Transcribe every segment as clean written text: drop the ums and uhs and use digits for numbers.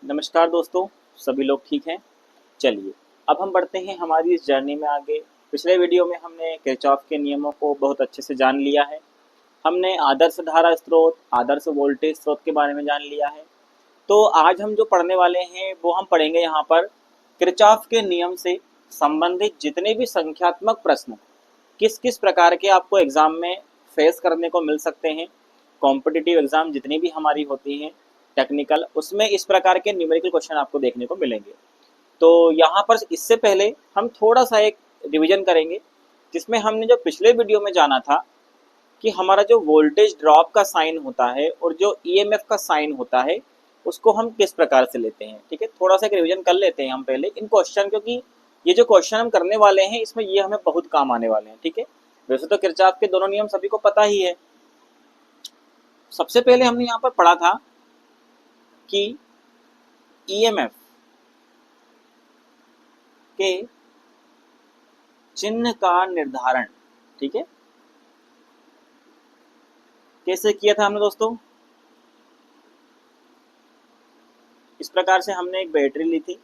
नमस्कार दोस्तों, सभी लोग ठीक हैं। चलिए अब हम बढ़ते हैं हमारी इस जर्नी में आगे। पिछले वीडियो में हमने किरचॉफ के नियमों को बहुत अच्छे से जान लिया है। हमने आदर्श धारा स्रोत, आदर्श वोल्टेज स्रोत के बारे में जान लिया है। तो आज हम जो पढ़ने वाले हैं वो हम पढ़ेंगे यहाँ पर किरचॉफ के नियम से संबंधित जितने भी संख्यात्मक प्रश्न किस किस प्रकार के आपको एग्जाम में फेस करने को मिल सकते हैं। कॉम्पिटिटिव एग्जाम जितनी भी हमारी होती हैं टेक्निकल, उसमें इस प्रकार के न्यूमेरिकल क्वेश्चन आपको देखने को मिलेंगे। तो यहाँ पर इससे पहले हम थोड़ा सा एक रिवीजन करेंगे, जिसमें हमने जो पिछले वीडियो में जाना था कि हमारा जो वोल्टेज ड्रॉप का साइन होता है और जो ईएमएफ का साइन होता है उसको हम किस प्रकार से लेते हैं। ठीक है, थोड़ा सा एक रिवीजन कर लेते हैं हम पहले इन क्वेश्चन, क्योंकि ये जो क्वेश्चन हम करने वाले हैं इसमें ये हमें बहुत काम आने वाले हैं। ठीक है, वैसे तो किरचॉफ के दोनों नियम सभी को पता ही है। सबसे पहले हमने यहाँ पर पढ़ा था कि ईएमएफ के चिन्ह का निर्धारण, ठीक है, कैसे किया था हमने दोस्तों। इस प्रकार से हमने एक बैटरी ली थी।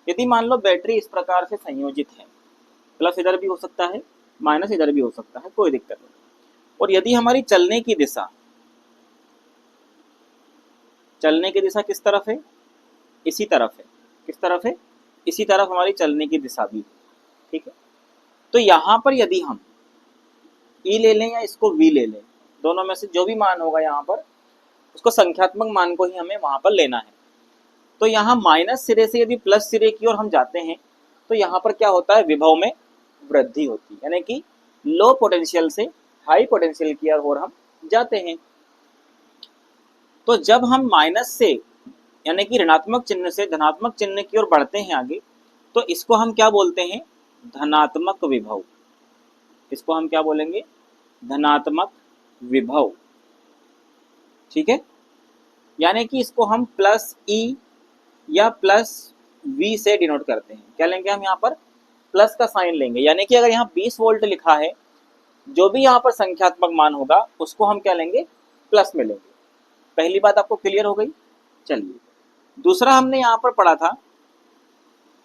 यदि मान लो बैटरी इस प्रकार से संयोजित है, प्लस इधर भी हो सकता है, माइनस इधर भी हो सकता है, कोई दिक्कत नहीं। और यदि हमारी चलने की दिशा किस तरफ है, इसी तरफ है। किस तरफ है, इसी तरफ हमारी चलने की दिशा भी है। ठीक है, तो यहाँ पर यदि हम ई ले लें या इसको वी ले लें, दोनों में से जो भी मान होगा यहाँ पर उसको संख्यात्मक मान को ही हमें वहां पर लेना है। तो यहाँ माइनस सिरे से यदि प्लस सिरे की ओर हम जाते हैं तो यहाँ पर क्या होता है, विभव में वृद्धि होती है, यानी कि लो पोटेंशियल से हाई पोटेंशियल की ओर हम जाते हैं। तो जब हम माइनस से यानी कि ऋणात्मक चिन्ह से धनात्मक चिन्ह की ओर बढ़ते हैं आगे, तो इसको हम क्या बोलते हैं, धनात्मक विभव। इसको हम क्या बोलेंगे, धनात्मक विभव। ठीक है, यानी कि इसको हम प्लस ई या प्लस वी से डिनोट करते हैं। क्या लेंगे हम यहाँ पर, प्लस का साइन लेंगे। यानी कि अगर यहाँ 20 वोल्ट लिखा है, जो भी यहाँ पर संख्यात्मक मान होगा उसको हम क्या लेंगे, प्लस में लेंगे। पहली बात आपको क्लियर हो गई। चलिए दूसरा हमने यहाँ पर पढ़ा था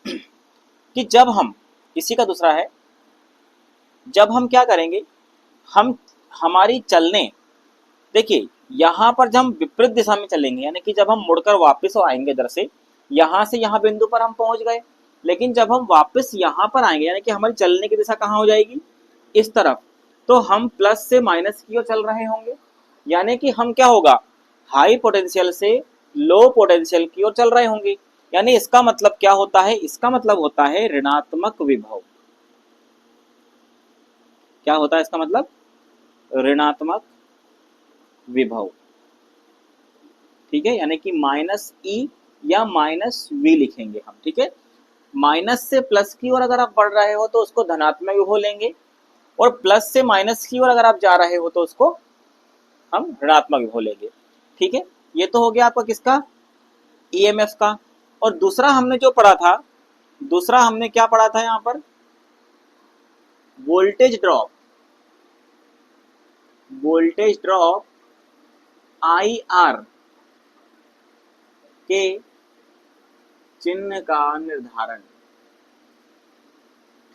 कि जब हम, इसी का दूसरा है, जब हम क्या करेंगे, हम हमारी चलने, देखिए यहाँ पर जब हम विपरीत दिशा में चलेंगे, यानी कि जब हम मुड़कर वापस आएंगे इधर से, यहाँ से यहाँ बिंदु पर हम पहुंच गए, लेकिन जब हम वापस यहाँ पर आएंगे यानी कि हमारी चलने की दिशा कहाँ हो जाएगी, इस तरफ, तो हम प्लस से माइनस की ओर चल रहे होंगे। यानी कि हम क्या होगा, हाई पोटेंशियल से लो पोटेंशियल की ओर चल रहे होंगे। यानी इसका मतलब क्या होता है, इसका मतलब होता है ऋणात्मक विभव। क्या होता है इसका मतलब, ऋणात्मक विभव। ठीक है, यानी कि माइनस ई या माइनस वी लिखेंगे हम। ठीक है, माइनस से प्लस की ओर अगर आप बढ़ रहे हो तो उसको धनात्मक विभव लेंगे, और प्लस से माइनस की ओर अगर आप जा रहे हो तो उसको हम ऋणात्मक विभव लेंगे। ठीक है, ये तो हो गया आपका किसका, ईएमएफ का। और दूसरा हमने जो पढ़ा था, दूसरा हमने क्या पढ़ा था यहाँ पर, voltage drop. Voltage drop I R के चिन्ह का निर्धारण।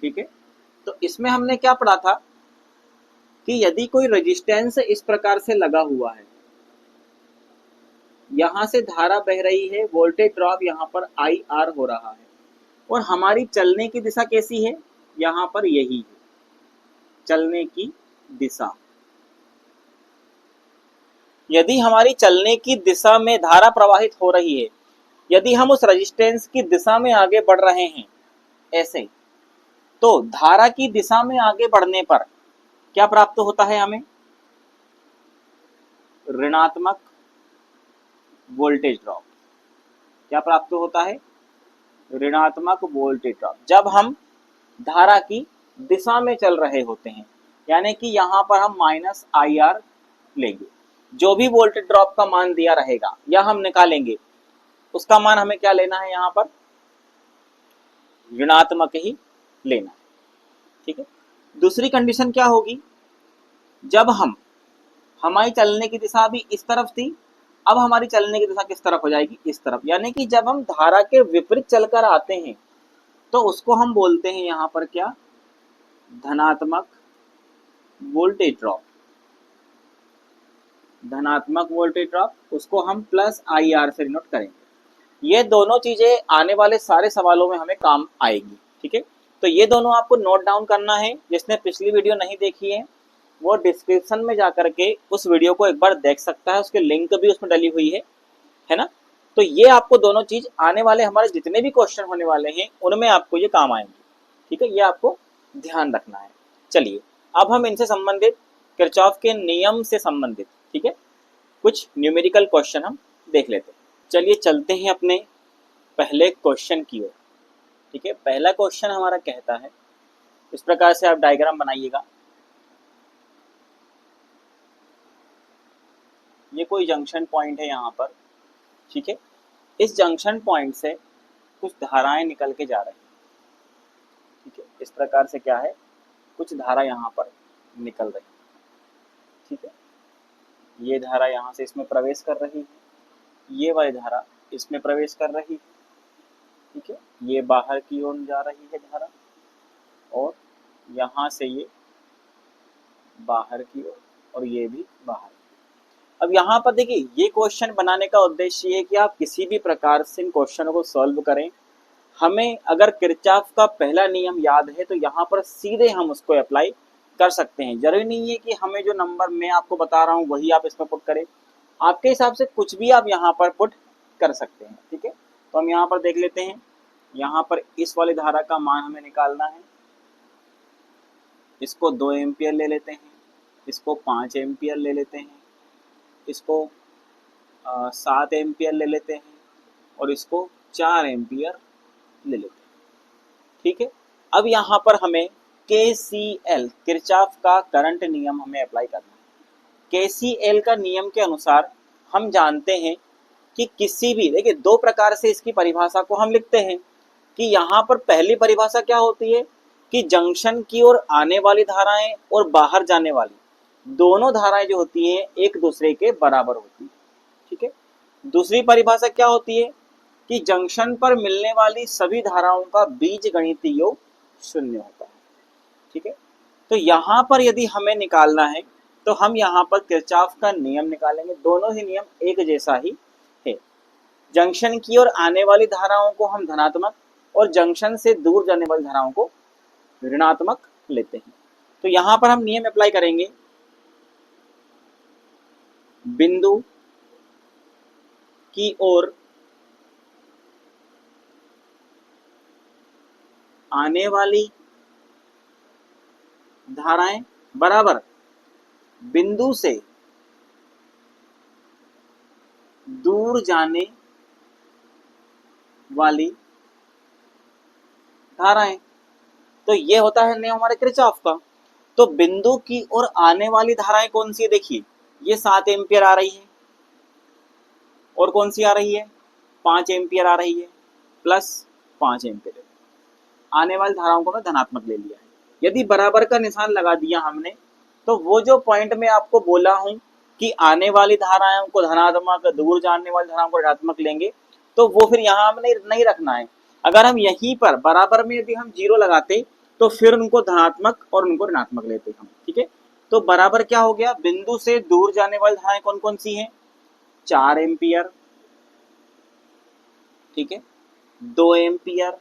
ठीक है, तो इसमें हमने क्या पढ़ा था कि यदि कोई रेजिस्टेंस इस प्रकार से लगा हुआ है, यहां से धारा बह रही है, वोल्टेज ड्रॉप यहाँ पर आई आर हो रहा है, और हमारी चलने की दिशा कैसी है, यहाँ पर यही है चलने की दिशा। यदि हमारी चलने की दिशा में धारा प्रवाहित हो रही है, यदि हम उस रेजिस्टेंस की दिशा में आगे बढ़ रहे हैं ऐसे, तो धारा की दिशा में आगे बढ़ने पर क्या प्राप्त होता है हमें, ऋणात्मक वोल्टेज ड्रॉप। क्या प्राप्त होता है, ऋणात्मक वोल्टेज ड्रॉप, जब हम धारा की दिशा में चल रहे होते हैं। यानी कि यहाँ पर हम माइनस आई आर लेंगे, जो भी वोल्टेज ड्रॉप का मान दिया रहेगा या हम निकालेंगे, उसका मान हमें क्या लेना है, यहाँ पर ऋणात्मक ही लेना है। ठीक है, दूसरी कंडीशन क्या होगी, जब हम, हमारी चलने की दिशा भी इस तरफ थी अब हमारी चलने की दिशा किस तरफ हो जाएगी, इस तरफ। यानी कि जब हम धारा के विपरीत चलकर आते हैं तो उसको हम बोलते हैं यहाँ पर क्या, धनात्मक वोल्टेज ड्रॉप। धनात्मक वोल्टेज ड्रॉप, उसको हम प्लस आई आर से डिनोट करेंगे। ये दोनों चीजें आने वाले सारे सवालों में हमें काम आएगी, ठीक है। तो ये दोनों आपको नोट डाउन करना है। जिसने पिछली वीडियो नहीं देखी है वो डिस्क्रिप्शन में जाकर के उस वीडियो को एक बार देख सकता है, उसके लिंक भी उसमें डली हुई है ना। तो ये आपको दोनों चीज आने वाले हमारे जितने भी क्वेश्चन होने वाले हैं उनमें आपको ये काम आएंगे, ठीक है। ये आपको ध्यान रखना है। चलिए अब हम इनसे संबंधित किरचॉफ के नियम से संबंधित, ठीक है, कुछ न्यूमेरिकल क्वेश्चन हम देख लेते हैं। चलिए चलते हैं अपने पहले क्वेश्चन की ओर, ठीक है। पहला क्वेश्चन हमारा कहता है, इस प्रकार से आप डायग्राम बनाइएगा। ये कोई जंक्शन पॉइंट है यहाँ पर, ठीक है। इस जंक्शन पॉइंट से कुछ धाराएं निकल के जा रही हैं, ठीक है। इस प्रकार से क्या है, कुछ धारा यहाँ पर निकल रही है, ठीक है। ये धारा यहाँ से इसमें प्रवेश कर रही है, ये वाली धारा इसमें प्रवेश कर रही है, ठीक है। ये बाहर की ओर जा रही है धारा, और यहाँ से ये बाहर की ओर, और ये भी बाहर। अब यहाँ पर देखिए, ये क्वेश्चन बनाने का उद्देश्य ये है कि आप किसी भी प्रकार से इन क्वेश्चनों को सॉल्व करें। हमें अगर किरचॉफ का पहला नियम याद है तो यहाँ पर सीधे हम उसको अप्लाई कर सकते हैं। जरूरी नहीं है कि हमें जो नंबर मैं आपको बता रहा हूँ वही आप इसमें पुट करें, आपके हिसाब से कुछ भी आप यहाँ पर पुट कर सकते हैं, ठीक है। तो हम यहाँ पर देख लेते हैं, यहाँ पर इस वाली धारा का मान हमें निकालना है। इसको 2 एम्पियर ले लेते हैं, इसको 5 एम्पियर ले लेते हैं, इसको 7 एम्पियर ले लेते हैं, और इसको 4 एम्पियर ले लेते हैं, ठीक है। अब यहाँ पर हमें KCL किरचॉफ का करंट नियम हमें अप्लाई करना है। KCL का नियम के अनुसार हम जानते हैं कि किसी भी, देखिए दो प्रकार से इसकी परिभाषा को हम लिखते हैं कि यहाँ पर पहली परिभाषा क्या होती है कि जंक्शन की ओर आने वाली धाराएं और बाहर जाने वाली दोनों धाराएं जो होती हैं एक दूसरे के बराबर होती है, ठीक है। दूसरी परिभाषा क्या होती है कि जंक्शन पर मिलने वाली सभी धाराओं का बीजगणितीय योग 0 होता है, ठीक है। तो यहाँ पर यदि हमें निकालना है तो हम यहाँ पर किरचॉफ का नियम निकालेंगे। दोनों ही नियम एक जैसा ही है। जंक्शन की ओर आने वाली धाराओं को हम धनात्मक और जंक्शन से दूर जाने वाली धाराओं को ऋणात्मक लेते हैं। तो यहाँ पर हम नियम अप्लाई करेंगे, बिंदु की ओर आने वाली धाराएं बराबर बिंदु से दूर जाने वाली धाराएं। तो ये होता है नियम हमारे किरचॉफ का। तो बिंदु की ओर आने वाली धाराएं कौन सी है, देखिए ये 7 एम्पियर आ रही है, और कौन सी आ रही है, 5 एम्पियर आ रही है, प्लस 5 एम्पियर। आने वाली धाराओं को मैं धनात्मक ले लिया है। यदि बराबर का निशान लगा दिया हमने तो वो जो पॉइंट में आपको बोला हूं कि आने वाली धाराओं को धनात्मक, दूर जाने वाली धाराओं को ऋणात्मक लेंगे, तो वो फिर यहाँ हमने नहीं रखना है। अगर हम यहीं पर बराबर में यदि हम 0 लगाते तो फिर उनको धनात्मक और उनको ऋणात्मक लेते हम, ठीक है। तो बराबर क्या हो गया, बिंदु से दूर जाने वाली धाराएं कौन कौन सी हैं, 4 एम्पियर, ठीक है, 2 एम्पियर,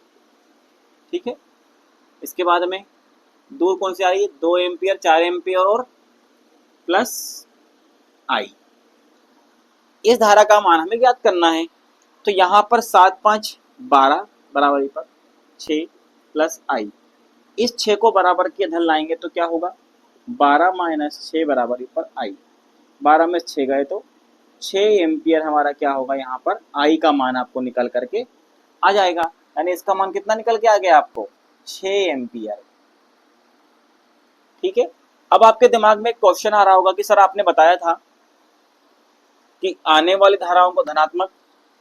ठीक है। इसके बाद में दूर कौन सी आ रही है, 2 एम्पियर, 4 एम्पियर और प्लस आई। इस धारा का मान हमें ज्ञात करना है। तो यहाँ पर 7 5 12 बराबरी पर 6 प्लस आई। इस 6 को बराबर के इधर लाएंगे तो क्या होगा, 12 माइनस 6 बराबरी पर आई। 12 में 6 गए तो 6 एम्पियर हमारा क्या होगा, यहाँ पर आई का मान आपको निकल करके आ जाएगा। यानी इसका मान कितना निकल के आ गया आपको, 6 एम्पियर, ठीक है। अब आपके दिमाग में एक क्वेश्चन आ रहा होगा कि सर आपने बताया था कि आने वाली धाराओं को धनात्मक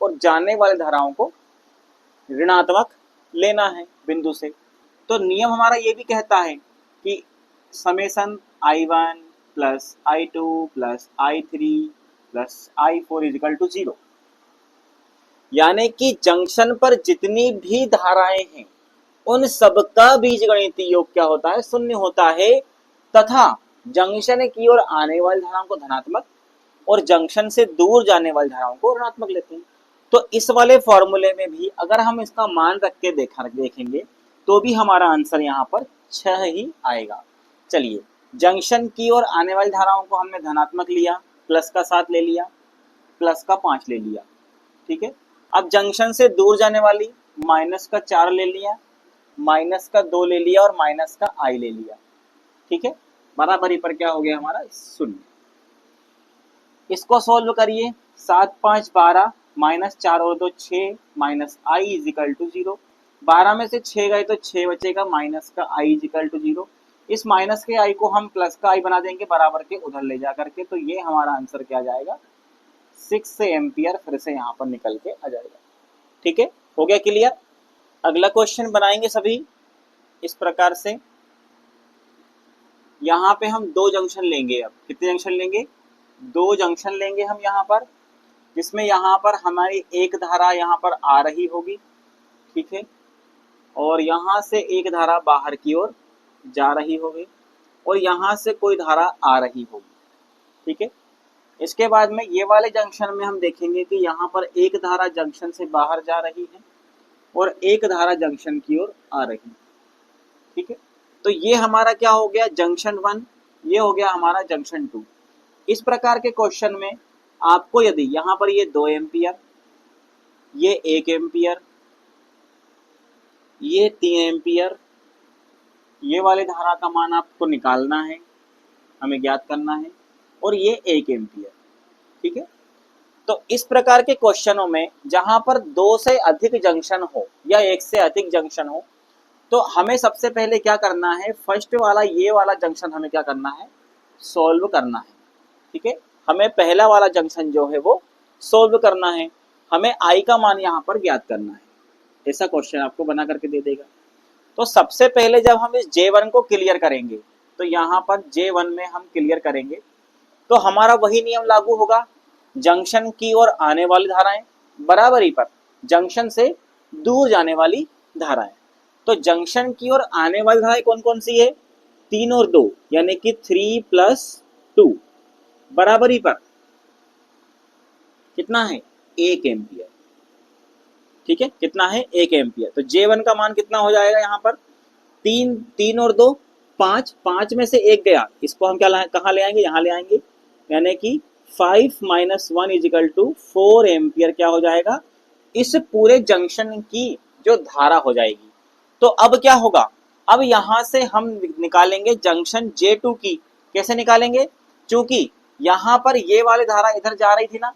और जाने वाली धाराओं को ऋणात्मक लेना है बिंदु से। तो नियम हमारा ये भी कहता है कि summation I1 plus I2 plus I3 plus I4 is equal to 0। यानी कि जंक्शन पर जितनी भी धाराएं हैं उन सबका बीजगणितीय योग क्या होता है, शून्य होता है। तथा जंक्शन की ओर आने वाली धाराओं को धनात्मक और जंक्शन से दूर जाने वाली धाराओं को ऋणात्मक लेते हैं। तो इस वाले फॉर्मूले में भी अगर हम इसका मान रख के देखेंगे तो भी हमारा आंसर यहाँ पर 6 ही आएगा। चलिए, जंक्शन की ओर आने वाली धाराओं को हमने धनात्मक लिया, प्लस का 7 ले लिया, प्लस का 5 ले लिया, ठीक है। अब जंक्शन से दूर जाने वाली माइनस का 4 ले लिया, माइनस का 2 ले लिया और माइनस का I ले लिया, ठीक है। बराबरी पर क्या हो गया हमारा, शून्य। इसको सोल्व करिए, 7 5 12 माइनस 4 और 2 6 माइनस I इजिकल टू 0। 12 में से 6 गए तो 6 बचेगा, माइनस का I इजिकल टू 0। इस माइनस के I को हम प्लस का I बना देंगे बराबर के उधर ले जा करके, तो ये हमारा आंसर क्या जाएगा, 6 एम्पियर फिर से यहाँ पर निकल के आ जाएगा। ठीक है, हो गया क्लियर। अगला क्वेश्चन बनाएंगे सभी इस प्रकार से। यहाँ पे हम दो जंक्शन लेंगे। अब कितने जंक्शन लेंगे, दो जंक्शन लेंगे हम यहाँ पर, जिसमें यहाँ पर हमारी एक धारा यहाँ पर आ रही होगी, ठीक है, और यहाँ से एक धारा बाहर की ओर जा रही होगी और यहाँ से कोई धारा आ रही होगी, ठीक है। इसके बाद में ये वाले जंक्शन में हम देखेंगे कि यहाँ पर एक धारा जंक्शन से बाहर जा रही है और एक धारा जंक्शन की ओर आ रही है, ठीक है। तो ये हमारा क्या हो गया, जंक्शन 1, ये हो गया हमारा जंक्शन 2। इस प्रकार के क्वेश्चन में आपको यदि यहाँ पर ये 2 एम्पियर, ये 1 एम्पियर, ये 3 एम्पियर, ये वाले धारा का मान आपको निकालना है, हमें ज्ञात करना है, और ये 1 एम्पियर, ठीक है। तो इस प्रकार के क्वेश्चनों में जहां पर 2 से अधिक जंक्शन हो या 1 से अधिक जंक्शन हो, तो हमें सबसे पहले क्या करना है, फर्स्ट वाला ये वाला जंक्शन हमें क्या करना है, सॉल्व करना है, ठीक है। हमें पहला वाला जंक्शन जो है वो सॉल्व करना है, हमें I का मान यहाँ पर ज्ञात करना है। ऐसा क्वेश्चन आपको बना करके दे देगा। तो सबसे पहले जब हम इस J1 को क्लियर करेंगे, तो यहाँ पर J1 में हम क्लियर करेंगे तो हमारा वही नियम लागू होगा, जंक्शन की ओर आने वाली धाराएं बराबरी पर जंक्शन से दूर जाने वाली धाराएं। तो जंक्शन की ओर आने वाली धाराएं कौन कौन सी है, 3 और 2, यानी कि 3 + 2 बराबरी पर कितना है, 1 एम्पियर, ठीक है। कितना है, 1 एम्पियर। तो J1 का मान कितना हो जाएगा, यहाँ पर 3 और 2 5, 5 में से 1 गया, इसको हम क्या कहाँ ले आएंगे, यहाँ ले आएंगे, यानी कि 5 - 1 इजिकल टू 4 एम्पियर क्या हो जाएगा, इस पूरे जंक्शन की जो धारा हो जाएगी। तो अब क्या होगा, अब यहाँ से हम निकालेंगे जंक्शन J2 की। कैसे निकालेंगे, क्योंकि यहाँ पर ये वाली धारा इधर जा रही थी ना,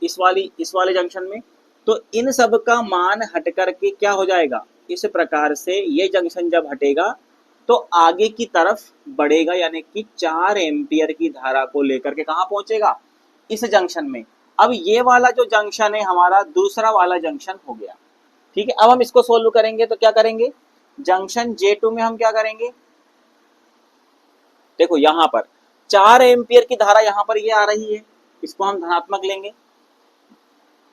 इस वाले जंक्शन में, तो इन सब का मान हट करके क्या हो जाएगा, इस प्रकार से ये जंक्शन जब हटेगा तो आगे की तरफ बढ़ेगा, यानी कि 4 एम्पियर की धारा को लेकर के कहाँ पहुंचेगा, इस जंक्शन में। अब ये वाला जो जंक्शन है हमारा दूसरा वाला जंक्शन हो गया, ठीक है। अब हम इसको सोल्व करेंगे तो क्या करेंगे, जंक्शन J2 में हम क्या करेंगे, देखो यहाँ पर 4 एम्पियर की धारा यहाँ पर ये आ रही है, इसको हम धनात्मक लेंगे,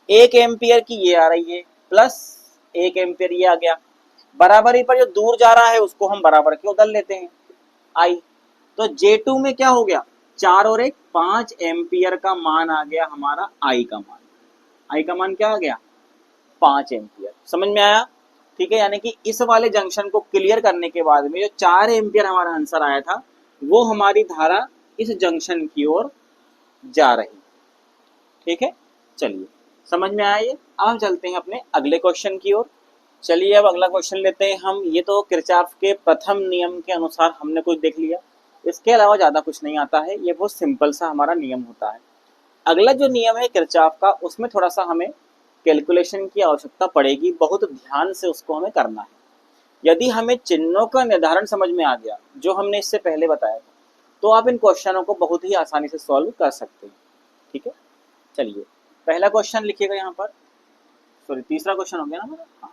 1 एम्पियर की ये आ रही है, प्लस 1 एम्पियर ये आ गया, बराबरी पर जो दूर जा रहा है उसको हम बराबर के उधर लेते हैं I। तो J2 में क्या हो गया, 4 और 1 5 एम्पियर का मान आ गया हमारा, I का मान, I का मान क्या आ गया, 5 एम्पियर। समझ में आया, ठीक है। यानी कि इस वाले जंक्शन को क्लियर करने के बाद में जो 4 एम्पियर हमारा आंसर आया था वो हमारी धारा इस जंक्शन की ओर जा रही, ठीक है। चलिए, समझ में आया ये। अब हम चलते हैं अपने अगले क्वेश्चन की ओर। चलिए अब अगला क्वेश्चन लेते हैं हम। ये तो किरचॉफ के प्रथम नियम के अनुसार हमने कुछ देख लिया, इसके अलावा ज़्यादा कुछ नहीं आता है, ये बहुत सिंपल सा हमारा नियम होता है। अगला जो नियम है किरचॉफ का, उसमें थोड़ा सा हमें कैलकुलेशन की आवश्यकता पड़ेगी, बहुत ध्यान से उसको हमें करना है। यदि हमें चिन्हों का निर्धारण समझ में आ गया जो हमने इससे पहले बताया, तो आप इन क्वेश्चनों को बहुत ही आसानी से सॉल्व कर सकते हैं, ठीक है। चलिए पहला क्वेश्चन लिखिएगा यहाँ पर, सॉरी तीसरा क्वेश्चन हो गया ना मेरा, हाँ।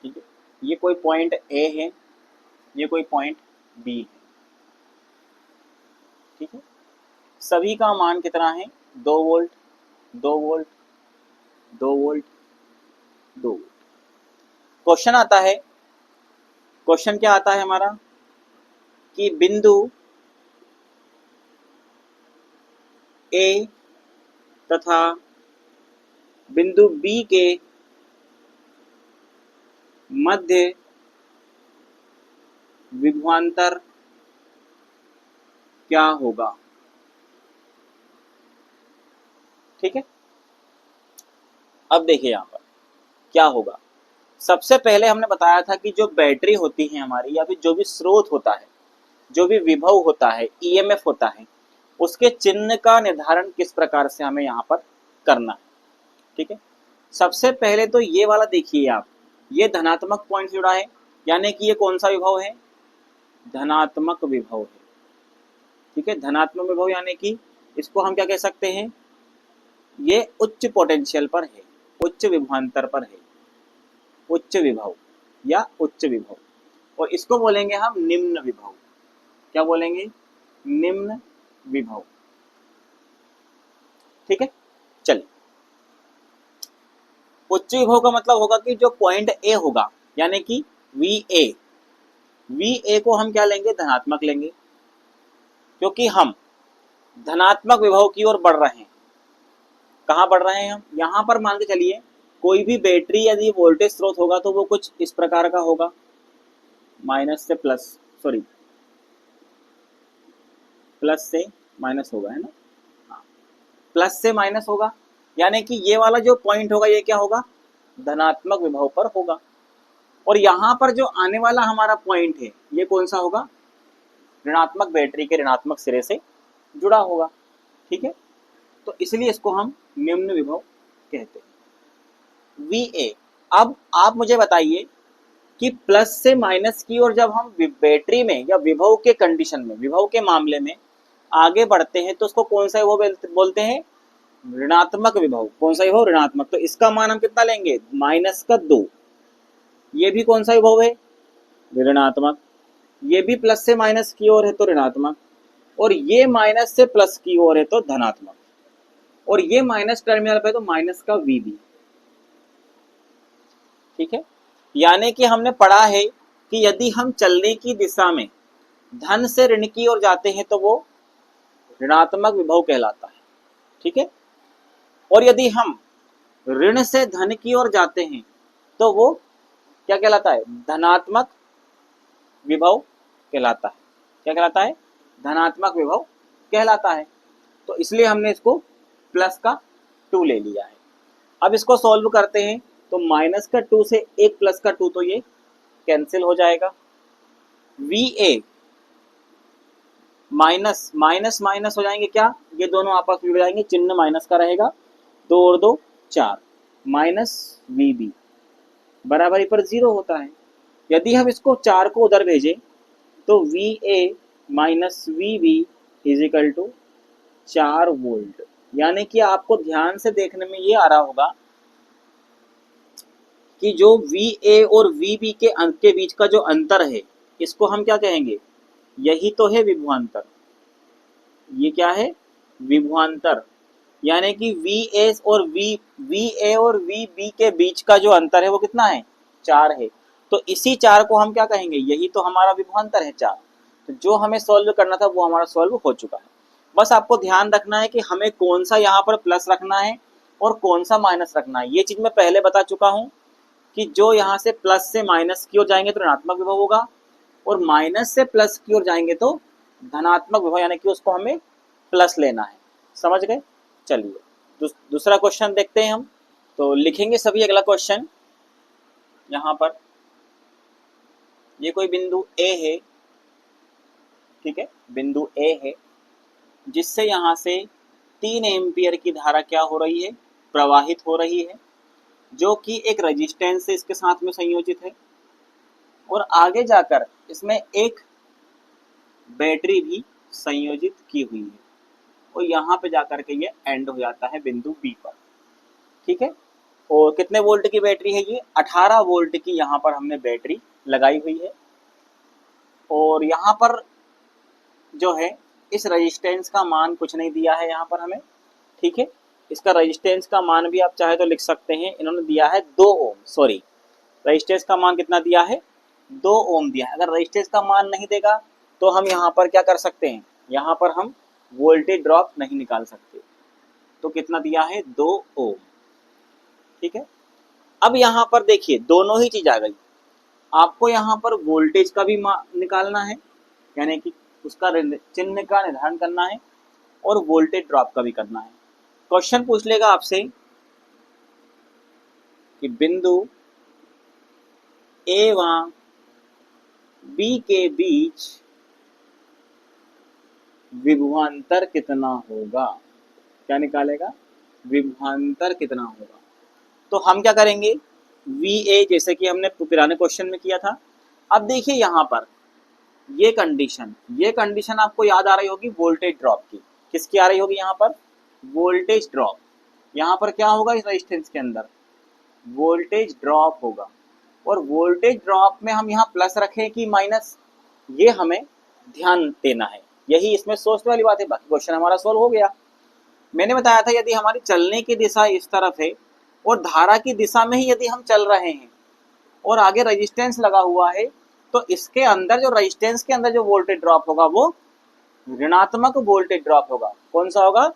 ठीक है, ये कोई पॉइंट ए है, ये कोई पॉइंट बी है। ठीक है, सभी का मान कितना है, 2 volt, 2 volt, 2 volt, 2 volt. Question आता है, क्वेश्चन क्या आता है हमारा कि बिंदु ए तथा बिंदु बी के मध्य विभवांतर क्या होगा। ठीक है, अब देखिए यहां पर क्या होगा। सबसे पहले हमने बताया था कि जो बैटरी होती है हमारी, या फिर जो भी स्रोत होता है, जो भी विभव होता है, ईएमएफ होता है, उसके चिन्ह का निर्धारण किस प्रकार से हमें यहाँ पर करना है। ठीक है, सबसे पहले तो ये वाला देखिए आप, ये धनात्मक पॉइंट से जुड़ा है, यानी कि ये कौन सा विभव है, धनात्मक विभव है। ठीक है, धनात्मक विभव यानी कि इसको हम क्या कह सकते हैं, ये उच्च पोटेंशियल पर है, उच्च विभवांतर पर है, उच्च विभव या उच्च विभव। और इसको बोलेंगे हम निम्न विभव। क्या बोलेंगे, निम्न विभव। ठीक है, चलिए, उच्च विभव का मतलब होगा कि जो पॉइंट ए होगा, यानी कि वी ए को हम क्या लेंगे, धनात्मक लेंगे, क्योंकि हम धनात्मक विभव की ओर बढ़ रहे हैं। कहाँ बढ़ रहे हैं हम, यहां पर मान के चलिए कोई भी बैटरी यदि वोल्टेज स्रोत होगा तो वो कुछ इस प्रकार का होगा, माइनस से प्लस, सॉरी प्लस से माइनस होगा, है ना, हाँ, प्लस से माइनस होगा, यानी कि ये वाला जो पॉइंट होगा ये क्या होगा, धनात्मक विभव पर होगा। और यहाँ पर जो आने वाला हमारा पॉइंट है ये कौन सा होगा, ऋणात्मक बैटरी के ऋणात्मक सिरे से जुड़ा होगा। ठीक है, तो इसलिए इसको हम निम्न विभव कहते हैं, VA। अब आप मुझे बताइए कि प्लस से माइनस की ओर जब हम बैटरी में या विभव के कंडीशन में, विभव के मामले में आगे बढ़ते हैं तो उसको कौन सा विभव बोलते हैं, ऋणात्मक विभव। कौन सा विभव, ऋणात्मक। तो इसका मान हम कितना लेंगे, -2। ये भी कौन सा विभव है, ऋणात्मक। ये भी प्लस से माइनस की ओर है तो ऋणात्मक, और ये माइनस से प्लस की ओर है तो धनात्मक, और ये माइनस टर्मिनल पे तो माइनस का VB। ठीक है, यानी कि हमने पढ़ा है कि यदि हम चलने की दिशा में धन से ऋण की ओर जाते हैं तो वो ऋणात्मक विभव कहलाता है। ठीक है, और यदि हम ऋण से धन की ओर जाते हैं तो वो क्या कहलाता है, धनात्मक विभव कहलाता है। क्या कहलाता है, धनात्मक विभव कहलाता है। तो इसलिए हमने इसको प्लस का 2 ले लिया है। अब इसको सॉल्व करते हैं तो माइनस का 2 से एक प्लस का 2 तो ये कैंसिल हो जाएगा। VA माइनस माइनस माइनस हो जाएंगे, क्या ये दोनों आपस में हो जाएंगे, चिन्ह माइनस का रहेगा, 2 और 2 4, माइनस VB बराबरी पर 0 होता है। यदि हम इसको 4 को उधर भेजें तो VA minus VB is equal to 4 volt. यानी कि आपको ध्यान से देखने में ये आ रहा होगा कि जो VA और VB के बीच का जो अंतर है इसको हम क्या कहेंगे, यही तो है विभवांतर। ये क्या है, विभवांतर। यानी कि VA और VB के बीच का जो अंतर है वो कितना है, 4 है। तो इसी 4 को हम क्या कहेंगे, यही तो हमारा विभवांतर है 4। तो जो हमें सॉल्व करना था वो हमारा सॉल्व हो चुका है। बस आपको ध्यान रखना है कि हमें कौन सा यहाँ पर प्लस रखना है और कौन सा माइनस रखना है। ये चीज मैं पहले बता चुका हूँ कि जो यहाँ से प्लस से माइनस की ओर जाएंगे तो ऋणात्मक विभव होगा, और माइनस से प्लस की ओर जाएंगे तो धनात्मक विभव, यानी कि उसको हमें प्लस लेना है। समझ गए, चलिए दूसरा क्वेश्चन देखते हैं हम। तो लिखेंगे सभी अगला क्वेश्चन यहाँ पर। ये कोई बिंदु A है, ठीक है, बिंदु A है, जिससे यहाँ से 3 एम्पियर की धारा क्या हो रही है, प्रवाहित हो रही है, जो कि एक रेजिस्टेंस से इसके साथ में संयोजित है, और आगे जाकर इसमें एक बैटरी भी संयोजित की हुई है, और यहाँ पे जाकर के ये एंड हो जाता है बिंदु B पर। ठीक है, और कितने वोल्ट की बैटरी है ये? 18 वोल्ट की यहाँ पर हमने बैटरी लगाई हुई है। और यहाँ पर जो है इस रेजिस्टेंस का मान कुछ नहीं दिया है यहाँ पर हमें, ठीक है। इसका रेजिस्टेंस का मान भी आप चाहे तो लिख सकते हैं, इन्होंने दिया है 2 ओम, सॉरी रेजिस्टेंस का मान कितना दिया है? 2 ओम दिया है। अगर रेजिस्टेंस का मान नहीं देगा तो हम यहाँ पर क्या कर सकते हैं, यहाँ पर हम वोल्टेज ड्रॉप नहीं निकाल सकते। तो कितना दिया है? 2 ओम, ठीक है। अब यहाँ पर देखिए दोनों ही चीज आ गई। आपको यहाँ पर वोल्टेज का भी निकालना है, यानी कि उसका चिन्ह का निर्धारण करना है, और वोल्टेज ड्रॉप का भी करना है। क्वेश्चन पूछ लेगा आपसे कि बिंदु ए व बी के बीच विभवांतर कितना होगा? क्या निकालेगा? विभवांतर कितना होगा। तो हम क्या करेंगे, VA जैसे कि हमने पुराने क्वेश्चन में किया था। अब देखिए यहाँ पर ये कंडीशन आपको याद आ रही होगी वोल्टेज ड्रॉप की। किसकी आ रही होगी यहाँ पर? Voltage drop. यहाँ पर क्या होगा इस रेजिस्टेंस के अंदर? वोल्टेज ड्रॉप होगा। और वोल्टेज ड्रॉप में हम यहाँ प्लस रखें कि माइनस, ये हमें ध्यान देना है। यही इसमें सोचने वाली बात है। बाकी क्वेश्चन हमारा सोल्व हो गया। मैंने बताया था यदि हमारी चलने की दिशा इस तरफ है और धारा की दिशा में ही यदि हम चल रहे हैं और आगे रेजिस्टेंस लगा हुआ है, तो इसके अंदर जो रेजिस्टेंस के अंदर जो वोल्टेज ड्रॉप होगा वो ऋणात्मक वोल्टेज ड्रॉप होगा। कौन सा होगा?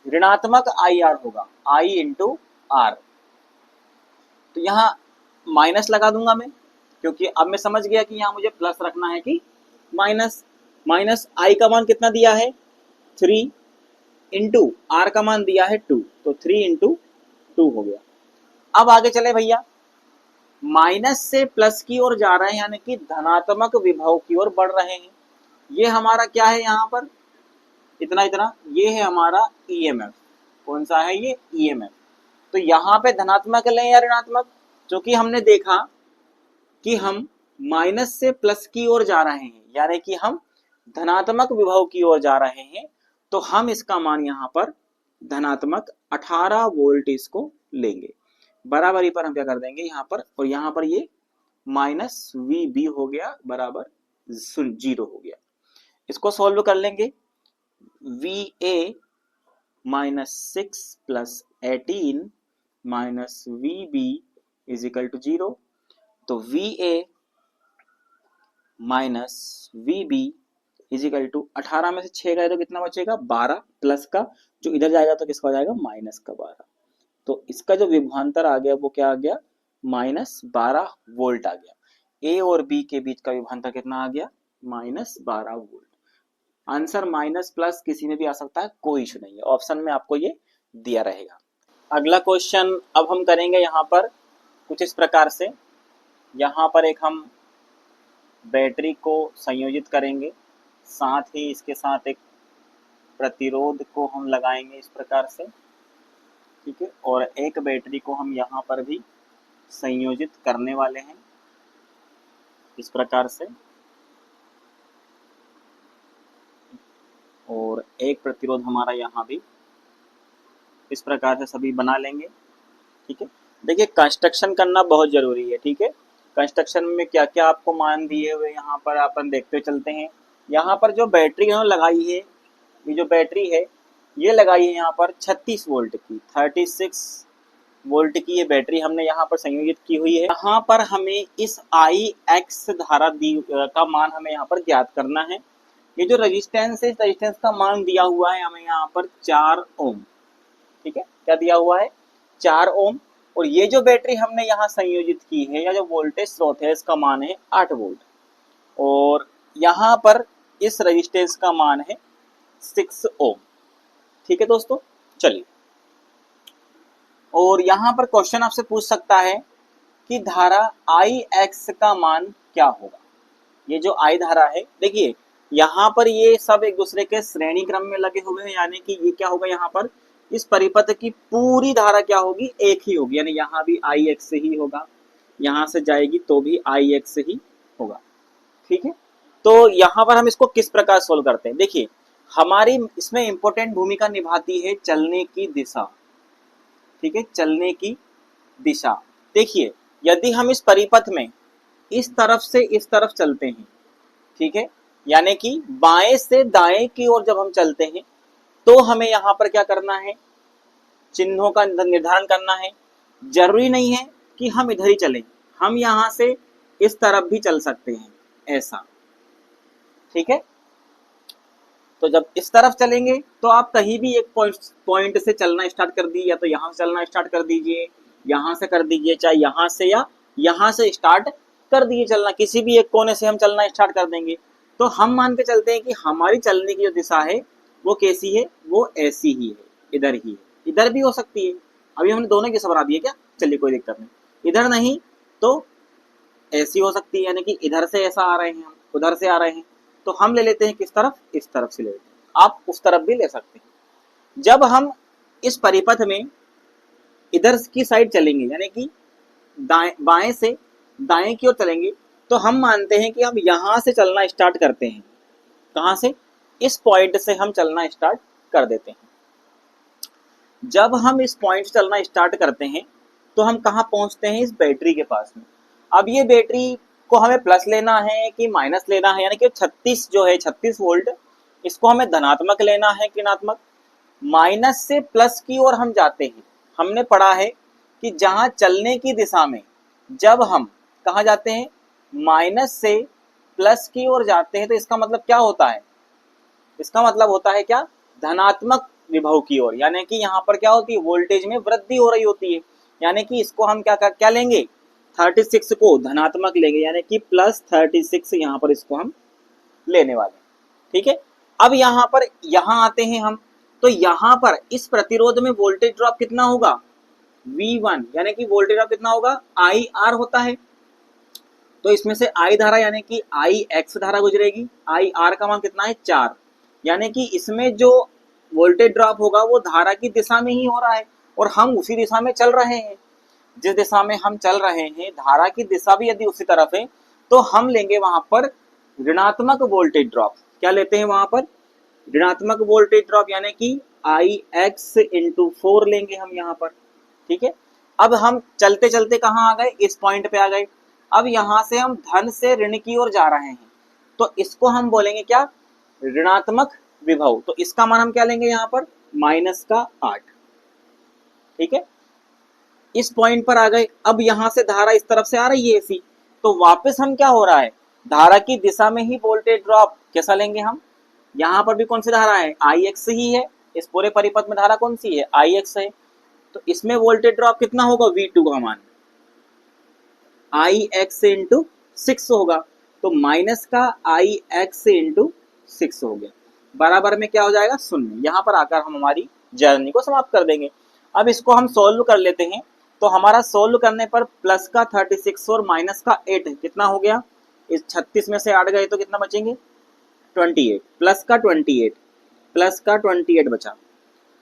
ऋणात्मक IR होगा, I इंटू R। तो यहाँ माइनस लगा दूंगा मैं, क्योंकि अब मैं समझ गया कि यहाँ मुझे प्लस रखना है कि माइनस। माइनस I का मान कितना दिया है? 3 इंटू R का मान दिया है 2, तो 3 इंटू 2 हो गया। अब आगे चले भैया, माइनस से प्लस की ओर जा रहे हैं, यानी कि धनात्मक विभव की ओर बढ़ रहे हैं। ये हमारा क्या है यहाँ पर? इतना इतना, ये है हमारा EMF। कौन सा है ये? EMF। तो यहाँ पे धनात्मक लें या ऋणात्मक? क्योंकि हमने देखा कि हम माइनस से प्लस की ओर जा रहे हैं, यानी कि हम धनात्मक विभव की ओर जा रहे हैं, तो हम इसका मान यहाँ पर धनात्मक 18 वोल्ट इसको लेंगे। बराबरी पर हम क्या कर देंगे यहाँ पर, और यहाँ पर ये माइनस VB हो गया बराबर 0 हो गया। इसको सॉल्व कर लेंगे। VA minus 6 plus 18 minus VB is equal to 0। तो VA minus VB is equal to 18 में से 6 गए तो कितना बचेगा? 12 प्लस का जो इधर जाएगा तो किसका हो जाएगा? माइनस का 12। तो इसका जो विभवांतर आ गया वो क्या आ गया? माइनस 12 वोल्ट आ गया। A और B के बीच का विभवांतर कितना आ गया? Minus 12 volt. Answer minus plus किसी में भी आ सकता है, कोई इशू नहीं है। ऑप्शन में आपको ये दिया रहेगा। अगला क्वेश्चन अब हम करेंगे यहाँ पर कुछ इस प्रकार से। यहाँ पर एक हम बैटरी को संयोजित करेंगे, साथ ही इसके साथ एक प्रतिरोध को हम लगाएंगे इस प्रकार से, ठीक है। और एक बैटरी को हम यहाँ पर भी संयोजित करने वाले हैं इस प्रकार से, और एक प्रतिरोध हमारा यहाँ भी इस प्रकार से सभी बना लेंगे, ठीक है। देखिए कंस्ट्रक्शन करना बहुत जरूरी है, ठीक है। कंस्ट्रक्शन में क्या क्या आपको मान दिए हुए यहाँ पर अपन देखते चलते हैं। यहाँ पर जो बैटरी इन्होंने लगाई है, ये जो बैटरी है ये लगाई है यहाँ पर 36 वोल्ट की, 36 वोल्ट की ये बैटरी हमने यहाँ पर संयोजित की हुई है। यहाँ पर हमें इस IX धारा का मान हमें यहाँ पर ज्ञात करना है। ये जो रेजिस्टेंस है, इस रेजिस्टेंस का मान दिया हुआ है हमें यहाँ पर 4 ओम, ठीक है। क्या दिया हुआ है? 4 ओम। और ये जो बैटरी हमने यहाँ संयोजित की है, या जो वोल्टेज स्रोत है, इसका मान है 8 वोल्ट। और यहाँ पर इस रेजिस्टेंस का मान है 6 ओम, ठीक है दोस्तों। चलिए, और यहाँ पर क्वेश्चन आपसे पूछ सकता है कि धारा IX का मान क्या होगा। ये जो I धारा है, देखिए यहाँ पर ये सब एक दूसरे के श्रेणी क्रम में लगे हुए हैं, यानी कि ये क्या होगा, यहाँ पर इस परिपथ की पूरी धारा क्या होगी? एक ही होगी, यानी यहाँ भी IX ही होगा, यहाँ से जाएगी तो भी IX ही होगा, ठीक है। तो यहाँ पर हम इसको किस प्रकार सोल्व करते हैं? देखिए हमारी इसमें इंपॉर्टेंट भूमिका निभाती है चलने की दिशा, ठीक है, चलने की दिशा। देखिए यदि हम इस परिपथ में इस तरफ से इस तरफ चलते हैं, ठीक है, यानी कि बाएं से दाएं की ओर जब हम चलते हैं तो हमें यहाँ पर क्या करना है, चिन्हों का निर्धारण करना है। जरूरी नहीं है कि हम इधर ही चलें, हम यहाँ से इस तरफ भी चल सकते हैं, ऐसा, ठीक है। तो जब इस तरफ चलेंगे तो आप कहीं भी एक पॉइंट से चलना स्टार्ट कर दीजिए, या तो यहाँ से चलना स्टार्ट कर दीजिए, यहाँ से कर दीजिए, चाहे यहाँ से या यहाँ से स्टार्ट कर दीजिए चलना, किसी भी एक कोने से हम चलना स्टार्ट कर देंगे। तो हम मान के चलते हैं कि हमारी चलने की जो दिशा है वो कैसी है, वो ऐसी ही है, इधर ही है। इधर भी हो सकती है, अभी हमने दोनों की दिशा बना दी है क्या, चलिए कोई दिक्कत नहीं। इधर नहीं तो ऐसी हो सकती है, यानी कि इधर से ऐसा आ रहे हैं हम, उधर से आ रहे हैं, तो हम ले लेते हैं किस तरफ, इस तरफ से ले लेते हैं। आप उस तरफ भी ले सकते हैं। जब हम इस परिपथ में इधर की साइड चलेंगे, यानी कि बाएं से दाएं की ओर चलेंगे, तो हम मानते हैं कि हम यहाँ से चलना स्टार्ट करते हैं। कहाँ से, इस पॉइंट से हम चलना स्टार्ट कर देते हैं। जब हम इस पॉइंट से चलना स्टार्ट करते हैं तो हम कहाँ पहुंचते हैं, इस बैटरी के पास में। अब ये बैटरी को हमें प्लस लेना है कि माइनस लेना है, यानी कि 36 जो है 36 वोल्ट, इसको हमें धनात्मक लेना है कि ऋणात्मक। माइनस से प्लस की ओर हम जाते हैं। हमने पढ़ा है कि जहां चलने की दिशा में जब हम कहाँ जाते हैं, माइनस से प्लस की ओर जाते हैं, तो इसका मतलब क्या होता है, इसका मतलब होता है क्या, धनात्मक विभव की ओर, यानी कि यहाँ पर क्या होती है, वोल्टेज में वृद्धि हो रही होती है। यानी कि इसको हम क्या लेंगे, 36 को धनात्मक लेंगे, यानी कि प्लस 36 यहाँ पर इसको हम लेने वाले, ठीक है। अब यहाँ आते हैं हम, तो यहाँ पर इस प्रतिरोध में वोल्टेज ड्रॉप कितना होगा, V1, यानी कि वोल्टेज ड्रॉप कितना होगा, IR होता है। तो इसमें से I धारा यानी कि IX धारा गुजरेगी, IR का मान कितना है 4, यानी कि इसमें जो वोल्टेज ड्रॉप होगा वो धारा की दिशा में ही हो रहा है, और हम उसी दिशा में चल रहे हैं। जिस दिशा में हम चल रहे हैं, धारा की दिशा भी यदि उसी तरफ है, तो हम लेंगे वहां पर ऋणात्मक वोल्टेज ड्रॉप। क्या लेते हैं वहां पर, ऋणात्मक वोल्टेज ड्रॉप, यानी कि IX इंटू 4 लेंगे हम यहाँ पर, ठीक है। अब हम चलते चलते कहाँ आ गए, इस पॉइंट पे आ गए। अब यहाँ से हम धन से ऋण की ओर जा रहे हैं, तो इसको हम बोलेंगे क्या, ऋणात्मक विभव। तो इसका मान हम क्या लेंगे यहाँ पर, -8, ठीक है। इस पॉइंट पर आ गए। अब यहाँ से धारा इस तरफ से आ रही है ऐसी, तो वापस हम क्या हो रहा है, धारा की दिशा में ही वोल्टेज ड्रॉप कैसा लेंगे हम, यहाँ पर भी कौन सी धारा है, IX ही है। इस पूरे परिपथ में धारा कौन सी है, IX है। तो इसमें वोल्टेज ड्रॉप कितना होगा, V2 का मान IX इंटू 6 होगा, तो माइनस का IX इंटू 6 हो गया, बराबर में क्या हो जाएगा, 0। यहाँ पर आकर हम हमारी जर्नी को समाप्त कर देंगे। अब इसको हम सोल्व कर लेते हैं, तो हमारा सोल्व करने पर प्लस का 36 और माइनस का 8 कितना हो गया, इस 36 में से 8 गए तो कितना बचेंगे, 28, प्लस का 28, प्लस का 28 बचा।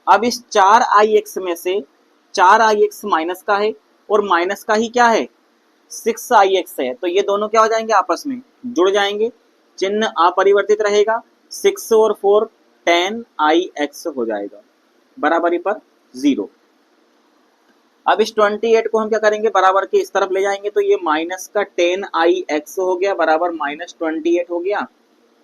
अब इस 4IX में से 4IX माइनस का है, और माइनस का ही क्या है, 6IX है, तो ये दोनों क्या हो जाएंगे, आपस में जुड़ जाएंगे, चिन्ह अपरिवर्तित रहेगा, 6 और 4 10IX हो जाएगा, बराबरी पर 0। अब इस 28 को हम क्या करेंगे, बराबर के इस तरफ ले जाएंगे, तो ये माइनस का 10IX हो गया, बराबर -28 हो गया,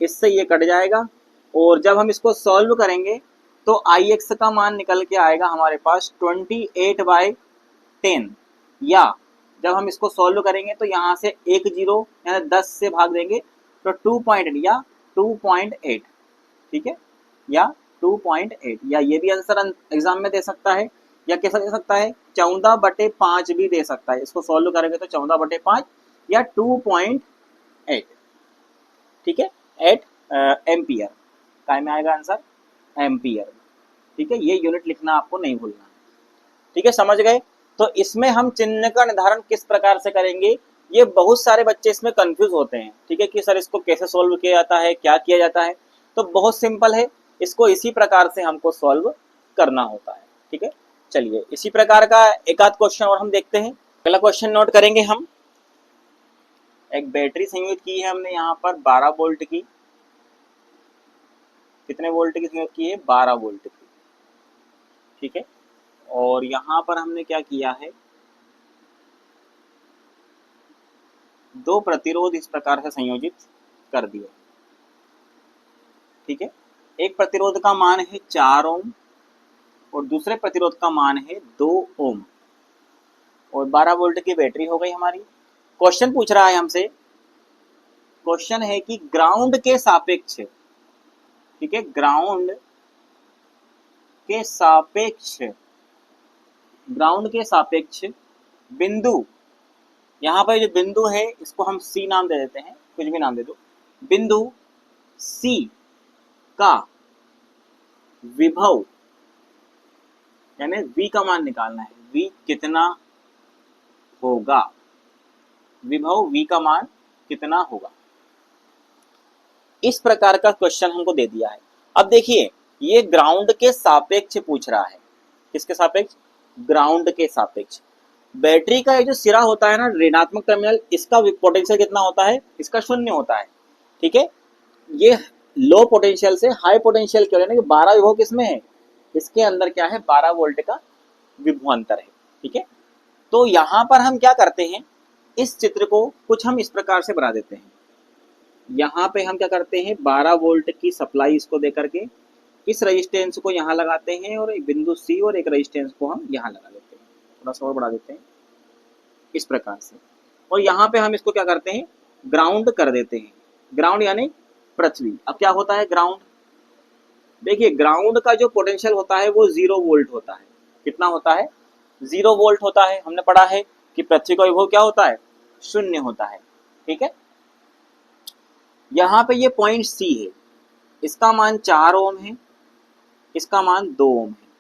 इससे ये कट जाएगा। और जब हम इसको सॉल्व करेंगे तो IX का मान निकल के आएगा हमारे पास 28/10, या जब हम इसको सॉल्व करेंगे तो यहाँ से एक जीरो यानी 10 से भाग देंगे तो 2.8 या 2.8, ठीक है, या 2.8, या ये भी आंसर एग्जाम में दे सकता है, या कैसा दे सकता है, 14/5 भी दे सकता है। इसको सॉल्व करेंगे तो 14/5 या 2.8, ठीक है, 8 एम्पियर काय में आएगा आंसर, एम्पियर, ठीक है। ये यूनिट लिखना आपको नहीं भूलना, ठीक है, समझ गए। तो इसमें हम चिन्ह का निर्धारण किस प्रकार से करेंगे, ये बहुत सारे बच्चे इसमें कंफ्यूज होते हैं, ठीक है, कि सर इसको कैसे सॉल्व किया जाता है, क्या किया जाता है। तो बहुत सिंपल है, इसको इसी प्रकार से हमको सॉल्व करना होता है, ठीक है। चलिए इसी प्रकार का एक आध क्वेश्चन और हम देखते हैं। अगला क्वेश्चन नोट करेंगे हम, एक बैटरी संयुक्त की है हमने यहाँ पर 12 वोल्ट की, कितने वोल्ट की संयुक्त की है, 12 वोल्ट की, ठीक है। और यहाँ पर हमने क्या किया है, दो प्रतिरोध इस प्रकार से संयोजित कर दिए। ठीक है, एक प्रतिरोध का मान है 4 ओम और दूसरे प्रतिरोध का मान है 2 ओम और 12 वोल्ट की बैटरी हो गई हमारी। क्वेश्चन पूछ रहा है हमसे, क्वेश्चन है कि ग्राउंड के सापेक्ष, ठीक है, ग्राउंड के सापेक्ष, ग्राउंड के सापेक्ष बिंदु, यहाँ पर जो बिंदु है इसको हम सी नाम दे देते हैं, कुछ भी नाम दे दो, बिंदु सी का विभव यानी V का मान निकालना है। V कितना होगा, विभव V का मान कितना होगा, इस प्रकार का क्वेश्चन हमको दे दिया है। अब देखिए ये ग्राउंड के सापेक्ष पूछ रहा है, किसके सापेक्ष, ग्राउंड के सापेक्ष। बैटरी का ये जो सिरा होता है ना, ऋणात्मक टर्मिनल, इसका पोटेंशियल कितना होता है, इसका 0 होता है। ठीक है, ये लो पोटेंशियल से हाई पोटेंशियल क्यों लेना कि 12 विभव किसमें है, इसके अंदर क्या है 12 वोल्ट का विभव अंतर है। ठीक है, तो यहां पर हम क्या करते हैं, इस चित्र को कुछ हम इस प्रकार से बना देते हैं। यहाँ पे हम क्या करते हैं, 12 वोल्ट की सप्लाई इसको दे करके इस रेजिस्टेंस को यहाँ लगाते हैं और एक बिंदु सी और एक रेजिस्टेंस को हम यहाँ लगा लेते हैं, थोड़ा सा और बढ़ा देते हैं इस प्रकार से, और यहाँ पे हम इसको क्या करते हैं, ग्राउंड कर देते हैं। ग्राउंड यानी पृथ्वी। अब क्या होता है ग्राउंड, देखिए ग्राउंड का जो पोटेंशियल होता है वो 0 वोल्ट होता है। कितना होता है, 0 वोल्ट होता है। हमने पढ़ा है कि पृथ्वी का विभव क्या होता है, 0 होता है। ठीक है, यहाँ पे ये पॉइंट सी है, इसका मान 4 ओम है, इसका मान 2 ओम है।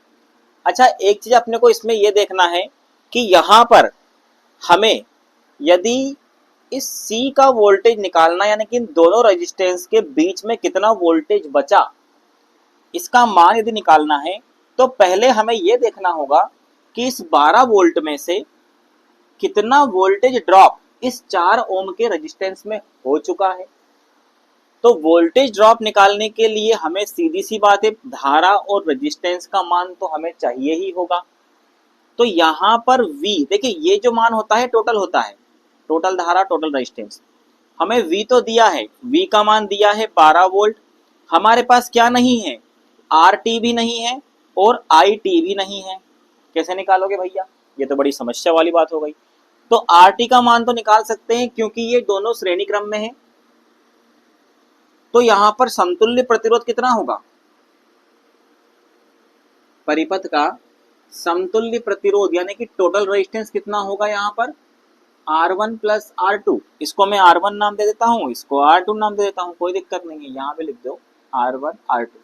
अच्छा, एक चीज अपने को इसमें यह देखना है कि यहाँ पर हमें यदि इस C का वोल्टेज निकालना, यानी कि इन दोनों रेजिस्टेंस के बीच में कितना वोल्टेज बचा, इसका मान यदि निकालना है, तो पहले हमें यह देखना होगा कि इस 12 वोल्ट में से कितना वोल्टेज ड्रॉप इस 4 ओम के रेजिस्टेंस में हो चुका है। तो वोल्टेज ड्रॉप निकालने के लिए हमें सीधी सी बात है, धारा और रेजिस्टेंस का मान तो हमें चाहिए ही होगा। तो यहाँ पर V, देखिए ये जो मान होता है टोटल होता है, टोटल धारा टोटल रेजिस्टेंस। हमें V तो दिया है, V का मान दिया है 12 वोल्ट। हमारे पास क्या नहीं है, RT भी नहीं है और IT भी नहीं है। कैसे निकालोगे भैया, ये तो बड़ी समस्या वाली बात हो गई। तो RT का मान तो निकाल सकते हैं क्योंकि ये दोनों श्रेणी क्रम में है। तो यहां पर समतुल्य प्रतिरोध कितना होगा, परिपथ का समतुल्य प्रतिरोध यानी कि टोटल रेजिस्टेंस कितना होगा, यहाँ पर R1 प्लस R2। इसको मैं R1 नाम दे देता हूँ, इसको R2 नाम दे देता हूँ, कोई दिक्कत नहीं है, यहाँ पे लिख दो R1 R2।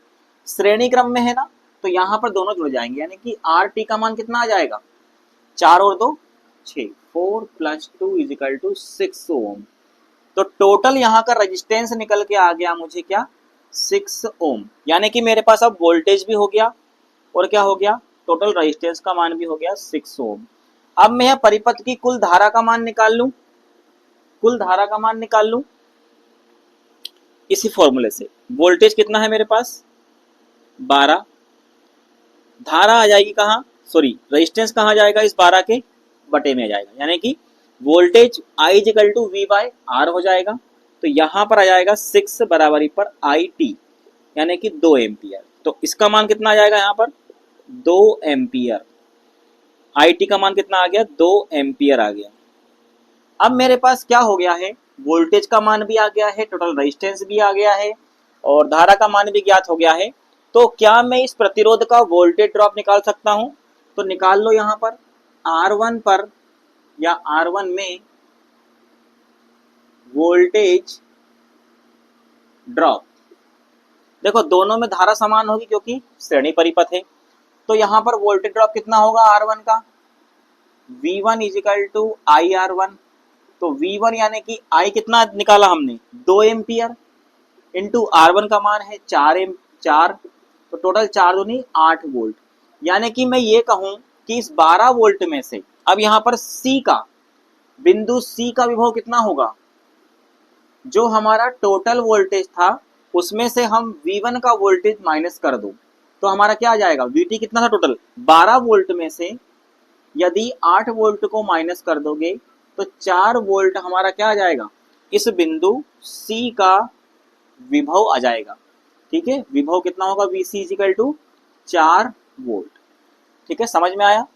श्रेणी क्रम में है ना, तो यहाँ पर दोनों जुड़ जाएंगे, यानी कि RT का मान कितना आ जाएगा, 4 और 2 6, 4 + 2 = 6 ओम। तो टोटल यहाँ का रेजिस्टेंस निकल के आ गया मुझे क्या, 6 ओम। यानी कि मेरे पास अब वोल्टेज भी हो गया और क्या हो गया, टोटल रेजिस्टेंस का मान भी हो गया 6 ओम। अब मैं परिपथ की कुल धारा का मान निकाल लूं, कुल धारा का मान निकाल लूं इसी फॉर्मूले से। वोल्टेज कितना है मेरे पास 12, धारा आ जाएगी कहाँ, सॉरी रेजिस्टेंस कहाँ जाएगा, इस 12 के बटे में आ जाएगा, यानी कि वोल्टेज I = V/R हो जाएगा। तो यहाँ पर आ जाएगा 6 बराबरी पर IT यानी कि 2 एम्पियर। तो इसका मान कितना आ जाएगा, यहाँ पर 2 एम्पियर। IT का मान कितना आ गया, 2 एम्पियर आ गया। अब मेरे पास क्या हो गया है, वोल्टेज का मान भी आ गया है, टोटल रेजिस्टेंस भी आ गया है और धारा का मान भी ज्ञात हो गया है। तो क्या मैं इस प्रतिरोध का वोल्टेज ड्रॉप निकाल सकता हूं, तो निकाल लो। यहाँ पर R1 पर या R1 में वोल्टेज ड्रॉप, देखो दोनों में धारा समान होगी क्योंकि श्रेणी परिपथ है। तो यहाँ पर वोल्टेज ड्रॉप कितना होगा R1 का, V1 = IR1। तो V1 यानी कि I कितना निकाला हमने, 2 एम्पियर इंटू R1 का मान है 4, तो टोटल 4 दूनी 8 वोल्ट। यानी कि मैं ये कहूं कि इस 12 वोल्ट में से अब यहाँ पर C का, बिंदु C का विभव कितना होगा, जो हमारा टोटल वोल्टेज था उसमें से हम V1 का वोल्टेज माइनस कर दो, तो हमारा क्या आ जाएगा, VT कितना था टोटल 12 वोल्ट में से यदि 8 वोल्ट को माइनस कर दोगे तो 4 वोल्ट हमारा क्या आ जाएगा, इस बिंदु C का विभव आ जाएगा। ठीक है, विभव कितना होगा, VC इक्वल टू 4 वोल्ट। ठीक है, समझ में आया।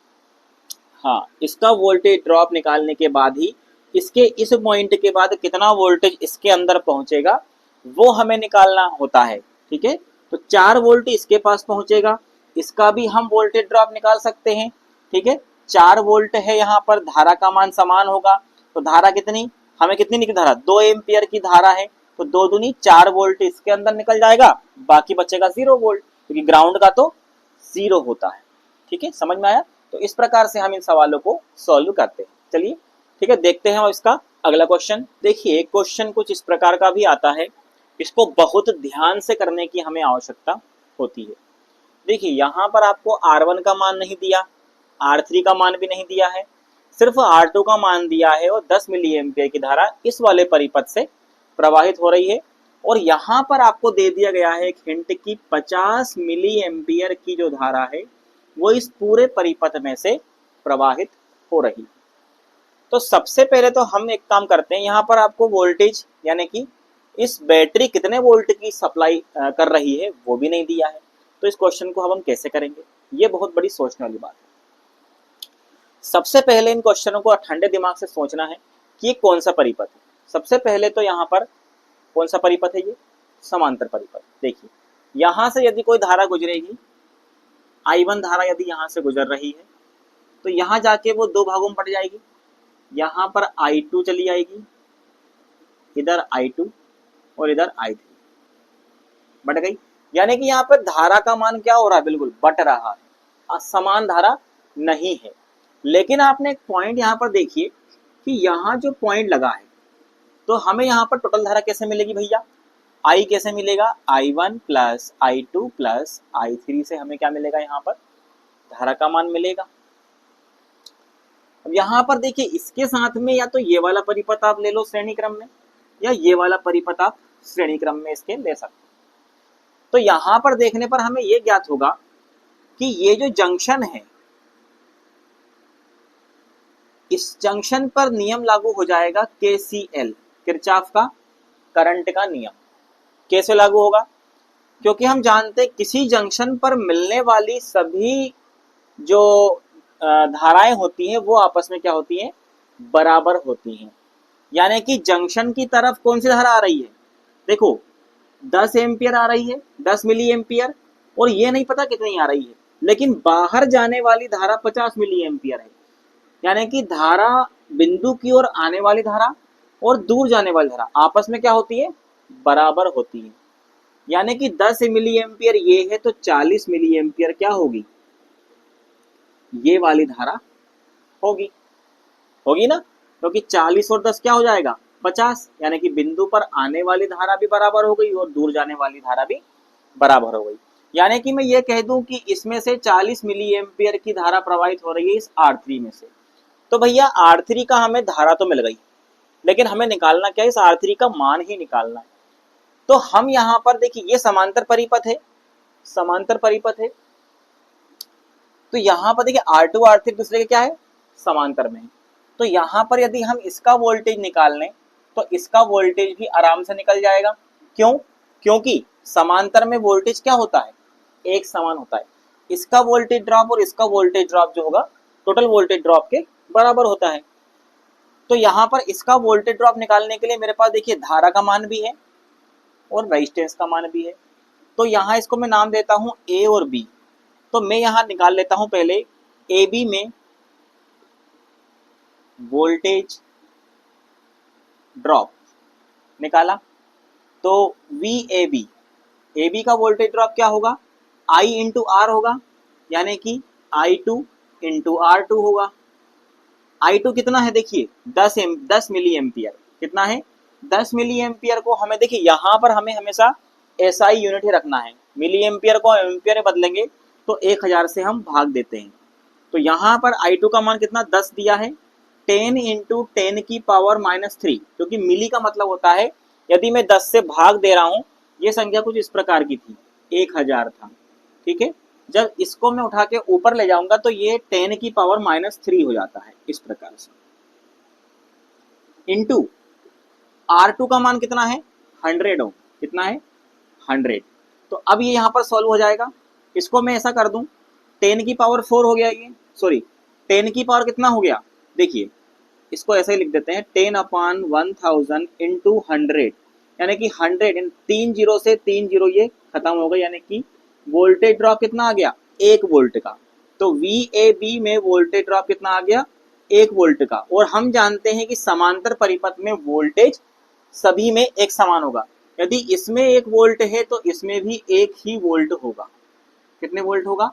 हाँ, इसका वोल्टेज ड्रॉप निकालने के बाद ही इसके इस पॉइंट के बाद कितना वोल्टेज इसके अंदर पहुंचेगा वो हमें निकालना होता है। ठीक है, तो 4 वोल्ट इसके पास पहुंचेगा, इसका भी हम वोल्टेज ड्रॉप निकाल सकते हैं। ठीक है, 4 वोल्ट है, यहाँ पर धारा का मान समान होगा, तो धारा कितनी, हमें कितनी निकली धारा, 2 एम्पियर की धारा है, तो 2 दूनी 4 वोल्ट इसके अंदर निकल जाएगा, बाकी बचेगा 0 वोल्ट, क्योंकि ग्राउंड का तो 0 होता है। ठीक है, समझ में आया। तो इस प्रकार से हम इन सवालों को सॉल्व करते हैं। चलिए ठीक है, देखते हैं इसका अगला क्वेश्चन। देखिए क्वेश्चन कुछ इस प्रकार का भी आता है, इसको बहुत ध्यान से करने की हमें आवश्यकता होती है। देखिए यहाँ पर आपको R1 का मान नहीं दिया, R3 का मान भी नहीं दिया है, सिर्फ R2 का मान दिया है और 10 मिली एम्पियर की धारा इस वाले परिपथ से प्रवाहित हो रही है। और यहाँ पर आपको दे दिया गया है एक हिंट की 50 मिली एम्पियर की जो धारा है वो इस पूरे परिपथ में से प्रवाहित हो रही। तो सबसे पहले तो हम एक काम करते हैं, यहाँ पर आपको वोल्टेज यानी कि इस बैटरी कितने वोल्ट की सप्लाई कर रही है वो भी नहीं दिया है। तो इस क्वेश्चन को हम कैसे करेंगे, ये बहुत बड़ी सोचने वाली बात है। सबसे पहले इन क्वेश्चनों को ठंडे दिमाग से सोचना है कि ये कौन सा परिपथ है। सबसे पहले तो यहाँ पर कौन सा परिपथ है, ये समांतर परिपथ। देखिए यहाँ से यदि कोई धारा गुजरेगी, I1 धारा यदि यहाँ से गुजर रही है तो यहाँ जाके वो 2 भागों में बट जाएगी। यहाँ पर I2 चली आएगी, इधर I2 और इधर I3 बट गई, यानी कि यहाँ पर धारा का मान क्या हो रहा है, बिल्कुल बट रहा है, असमान धारा नहीं है। लेकिन आपने एक पॉइंट यहाँ पर देखिए कि यहाँ जो पॉइंट लगा है तो हमें यहाँ पर टोटल धारा कैसे मिलेगी भैया, I कैसे मिलेगा, I1 plus I2 plus I3 से हमें क्या मिलेगा, यहाँ पर धारा का मान मिलेगा। अब यहाँ पर देखिए इसके साथ में या तो ये वाला परिपथ आप ले लो श्रेणी क्रम में, या ये वाला परिपथ आप श्रेणी क्रम में इसके ले सकते। तो यहाँ पर देखने पर हमें ये ज्ञात होगा कि ये जो जंक्शन है, इस जंक्शन पर नियम लागू हो जाएगा KCL, किरचॉफ का करंट का नियम। कैसे लागू होगा, क्योंकि हम जानते हैं किसी जंक्शन पर मिलने वाली सभी जो धाराएं होती हैं वो आपस में क्या होती हैं, बराबर होती हैं। यानी कि जंक्शन की तरफ कौन सी धारा आ रही है, देखो 10 एम्पियर आ रही है, 10 मिली एम्पियर, और ये नहीं पता कितनी आ रही है, लेकिन बाहर जाने वाली धारा 50 मिली एम्पियर है। यानी कि धारा बिंदु की ओर आने वाली धारा और दूर जाने वाली धारा आपस में क्या होती है, बराबर होती है। यानी कि 10 मिली एम्पियर ये है तो 40 मिली एम्पियर क्या होगी, ये वाली धारा होगी, होगी ना, क्योंकि 40 और 10 क्या हो जाएगा 50, यानी कि बिंदु पर आने वाली धारा भी बराबर हो गई और दूर जाने वाली धारा भी बराबर हो गई। यानी कि मैं ये कह दूं कि इसमें से 40 मिली एम्पियर की धारा प्रवाहित हो रही है इस R3 में से। तो भैया R3 का हमें धारा तो मिल गई, लेकिन हमें निकालना क्या है, इस R3 का मान ही निकालना है। तो हम यहाँ पर देखिए ये समांतर परिपथ है, समांतर परिपथ है, तो यहाँ पर देखिए R2 R3 दूसरे के क्या है, समांतर में है। तो यहाँ पर यदि हम इसका वोल्टेज निकाल लें तो इसका वोल्टेज भी आराम से निकल जाएगा। क्यों, क्योंकि समांतर में वोल्टेज क्या होता है, एक समान होता है। इसका वोल्टेज ड्रॉप और इसका वोल्टेज ड्रॉप जो होगा टोटल वोल्टेज ड्रॉप के बराबर होता है। तो यहाँ पर इसका वोल्टेज ड्रॉप निकालने के लिए मेरे पास देखिए धारा का मान भी है और रेजिस्टेंस का मान भी है। तो यहाँ इसको मैं नाम देता हूँ A और B। तो मैं यहाँ निकाल लेता हूँ पहले AB में वोल्टेज ड्रॉप निकाला, तो VAB, AB का वोल्टेज ड्रॉप क्या होगा, I इंटू R होगा, यानी कि I2 इंटू R2 होगा। I2 कितना है देखिए 10 मिली एम्पियर, कितना है 10 मिली एम्पियर को हमें देखिए यहाँ पर हमें हमेशा SI यूनिट ही रखना है, मिली एम्पियर को एम्पियर में बदलेंगे तो 1000 से हम भाग देते हैं। तो यहाँ पर I2 का मान कितना 10 दिया है, 10 इंटू 10 की पावर -3, क्योंकि मिली का मतलब होता है यदि मैं 10 से भाग दे रहा हूँ, ये संख्या कुछ इस प्रकार की थी 1000 था, ठीक है। जब इसको मैं उठा के ऊपर ले जाऊंगा तो ये 10 की पावर -3 हो जाता है, इस प्रकार से। इंटू R2 का मान कितना है 100 ओम, कितना है 100। तो अब ये यहाँ पर सॉल्व हो जाएगा। इसको मैं ऐसा कर दूं 10 की पावर 4 हो गया ये, सॉरी 10 की पावर कितना हो गया, देखिए इसको ऐसे ही लिख देते हैं 10/1000 इंटू 100, यानी कि 100 इन 3 जीरो से 3 जीरो ये खत्म हो गए, यानी कि वोल्टेज ड्रॉप कितना आ गया 1 वोल्ट का। तो VAB में वोल्टेज ड्रॉप कितना आ गया 1 वोल्ट का। और हम जानते हैं कि समांतर परिपथ में वोल्टेज सभी में एक समान होगा। यदि इसमें 1 वोल्ट है तो इसमें भी 1 ही वोल्ट होगा। कितने वोल्ट होगा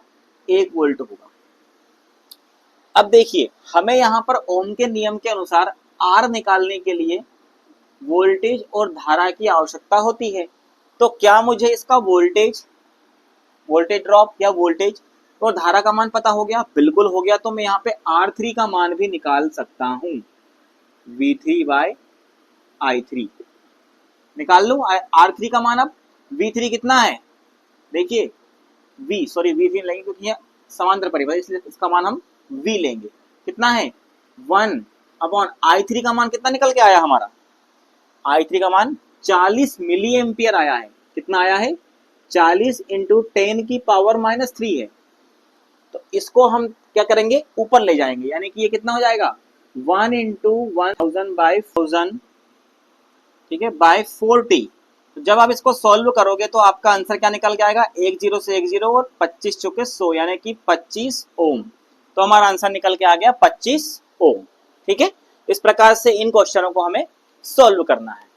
1 वोल्ट होगा। अब देखिए हमें यहाँ पर ओम के नियम के अनुसार R निकालने के लिए वोल्टेज और धारा की आवश्यकता होती है। तो क्या मुझे इसका वोल्टेज ड्रॉप या वोल्टेज और धारा का मान पता हो गया? बिल्कुल हो गया। तो मैं यहाँ पे R3 का मान भी निकाल सकता हूँ, V3/I3 निकाल लूं। R3 का मान अब V3 कितना है, देखिए V3 लेंगे क्योंकि यह समांतर परिपथ, इसलिए इसका मान हम V लेंगे। कितना है 1/I3 का मान कितना निकल के आया हमारा, I3 का मान 40 मिली एम्पियर आया है। कितना आया है 40 इंटू 10 की पावर -3 है। तो इसको हम क्या करेंगे ऊपर ले जाएंगे, यानी कि ये कितना हो जाएगा 1 इंटू 1000/1000, ठीक है, बाय 40। तो जब आप इसको सॉल्व करोगे तो आपका आंसर क्या निकल के आएगा 1 0 से 1 0 और 25 चौके 100, यानी कि 25 ओम। तो हमारा आंसर निकल के आ गया 25 ओम। ठीक है, इस प्रकार से इन क्वेश्चनों को हमें सॉल्व करना है।